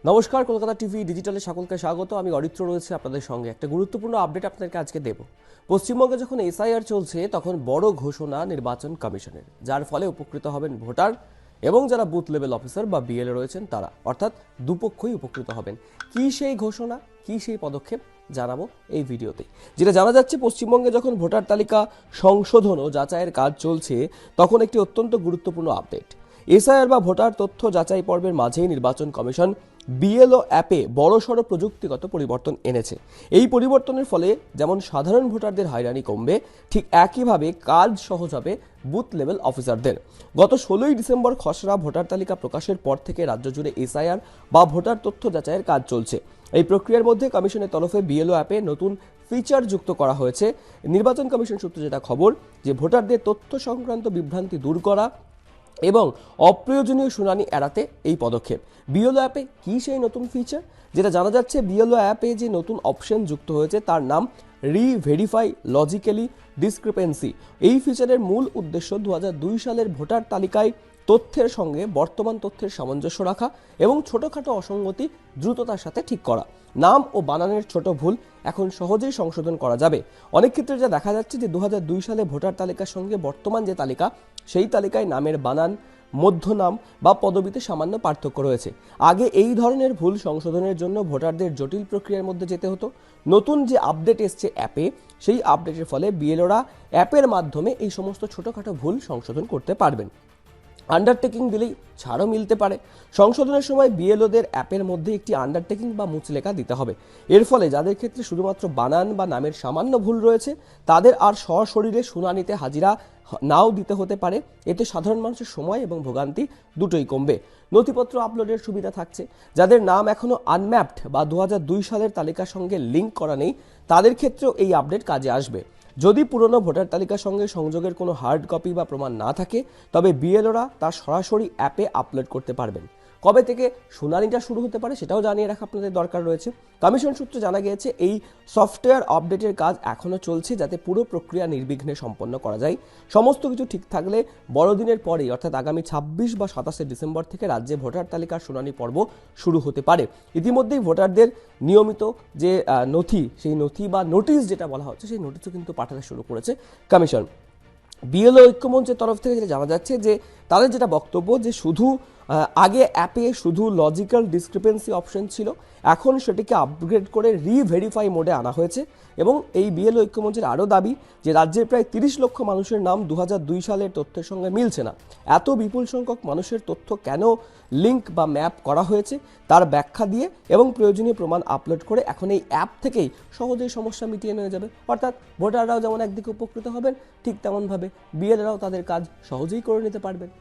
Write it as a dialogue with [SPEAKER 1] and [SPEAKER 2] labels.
[SPEAKER 1] নমস্কার, কলকাতা টিভি ডিজিটালে সকলকে স্বাগত। আমি অরিত্র রয়েছে আপনাদের সঙ্গে। একটা গুরুত্বপূর্ণ আপডেট আপনাদেরকে আজকে দেব। পশ্চিমবঙ্গে যখন এসআইআর চলছে তখন বড় ঘোষণা নির্বাচন কমিশনের, যার ফলে উপকৃত হবেন ভোটার এবং যারা বুথ লেভেল অফিসার বা বিএলএ রয়েছেন তারা, অর্থাৎ দুপক্ষই উপকৃত হবেন। কি সেই ঘোষণা, কি সেই পদক্ষেপ জানাবো এই ভিডিওতে। যেটা জানা যাচ্ছে, পশ্চিমবঙ্গে যখন ভোটার তালিকা সংশোধন ও যাচাইয়ের কাজ চলছে তখন একটি অত্যন্ত গুরুত্বপূর্ণ আপডেট। এসআইআর বা ভোটার তথ্য যাচাই পর্বের মাঝেই নির্বাচন কমিশন বিএলও অ্যাপে বড়সড় প্রযুক্তিগত পরিবর্তন এনেছে। এই পরিবর্তনের ফলে যেমন সাধারণ ভোটারদের হয়রানি কমবে, ঠিক একইভাবে কাজ সহজ হবে বুথ লেভেল অফিসারদের। গত 16ই ডিসেম্বর খসড়া ভোটার তালিকা প্রকাশের পর থেকে রাজ্য জুড়ে এসআইআর বা ভোটার তথ্য যাচাইয়ের কাজ চলছে। এই প্রক্রিয়ার মধ্যে কমিশনের তরফে বিএলও অ্যাপে নতুন ফিচার যুক্ত করা হয়েছে। নির্বাচন কমিশন সূত্রে যেটা খবর, যে ভোটারদের তথ্য সংক্রান্ত বিভ্রান্তি দূর করা এবং অপ্রয়োজনীয় শুনানি এড়াতে এই পদক্ষেপ। বিএলও অ্যাপে কি সেই নতুন ফিচার? যেটা জানা যাচ্ছে, বিএলও অ্যাপে যে নতুন অপশন যুক্ত হয়েছে তার নাম রিভেরিফাই লজিক্যালি ডিসক্রিপেন্সি। এই ফিচারের মূল উদ্দেশ্য 2002 সালের ভোটার তালিকায় তথ্যের সঙ্গে বর্তমান তথ্যের সামঞ্জস্য রাখা এবং ছোটখাটো অসঙ্গতি দ্রুততার সাথে ঠিক করা। নাম ও বানানের ছোট ভুল এখন সহজেই সংশোধন করা যাবে। অনেক ক্ষেত্রে যা দেখা যাচ্ছে যে 2002 সালে ভোটার তালিকার সঙ্গে বর্তমান যে তালিকা, সেই তালিকায় নামের বানান, মধ্যনাম বা পদবিতে সামান্য পার্থক্য রয়েছে। আগে এই ধরনের ভুল সংশোধনের জন্য ভোটারদের জটিল প্রক্রিয়ার মধ্যে যেতে হতো। নতুন যে আপডেট এসছে অ্যাপে, সেই আপডেটের ফলে বিএলওরা অ্যাপের মাধ্যমে এই সমস্ত ছোটখাটো ভুল সংশোধন করতে পারবেন। আন্ডারটেকিং দিলেই ছাড়ও মিলতে পারে। সংশোধনের সময় বিএলওদের অ্যাপের মধ্যে একটি আন্ডারটেকিং বা মুচলেখা দিতে হবে। এর ফলে যাদের ক্ষেত্রে শুধুমাত্র বানান বা নামের সামান্য ভুল রয়েছে তাদের আর সশরীরে শুনানিতে হাজিরা নাও দিতে হতে পারে। এতে সাধারণ মানুষের সময় এবং ভোগান্তি দুটোই কমবে। নথিপত্র আপলোডের সুবিধা থাকছে। যাদের নাম এখনো আনম্যাপড বা 2002 সালের তালিকার সঙ্গে লিঙ্ক করা নেই তাদের ক্ষেত্রেও এই আপডেট কাজে আসবে। যদি পুরনো ভোটার তালিকার সঙ্গে সংযোগের কোনো হার্ড কপি বা প্রমাণ না থাকে, তবে বিএলওরা তা সরাসরি অ্যাপে আপলোড করতে পারবেন। কবে থেকে শুনানিটা শুরু হতে পারে সেটাও জানিয়ে রাখা আপনাদের দরকার রয়েছে। কমিশন সূত্রে জানা গিয়েছে, এই সফটওয়্যার আপডেটের কাজ এখনও চলছে যাতে পুরো প্রক্রিয়া নির্বিঘ্নে সম্পন্ন করা যায়। সমস্ত কিছু ঠিক থাকলে বড়দিনের পরেই, অর্থাৎ আগামী 26 বা 27 ডিসেম্বর থেকে রাজ্যে ভোটার তালিকার শুনানি পর্ব শুরু হতে পারে। ইতিমধ্যেই ভোটারদের নিয়মিত যে নথি, সেই নথি বা নোটিশ যেটা বলা হচ্ছে, সেই নোটিশও কিন্তু পাঠাতে শুরু করেছে কমিশন। বিএলও ঐক্যমঞ্চের তরফ থেকে যেটা জানা যাচ্ছে, যে তাদের যেটা বক্তব্য, যে শুধু আগে অ্যাপে শুধু লজিক্যাল ডিসক্রিপেন্সি অপশন ছিল, এখন সেটিকে আপগ্রেড করে রিভেরিফাই মোডে আনা হয়েছে। এবং এই বিএলও ঐক্যমঞ্চের আরও দাবি, যে রাজ্যের প্রায় 30 লক্ষ মানুষের নাম 2002 সালের তথ্যের সঙ্গে মিলছে না। এত বিপুল সংখ্যক মানুষের তথ্য কেন লিঙ্ক বা ম্যাপ করা হয়েছে তার ব্যাখ্যা দিয়ে এবং প্রয়োজনীয় প্রমাণ আপলোড করে এখন এই অ্যাপ থেকেই সহজেই সমস্যা মিটিয়ে নেওয়া যাবে। অর্থাৎ ভোটাররাও যেমন একদিকে উপকৃত হবেন, ঠিক তেমনভাবে বিএলওরাও তাদের কাজ সহজেই করে নিতে পারবেন।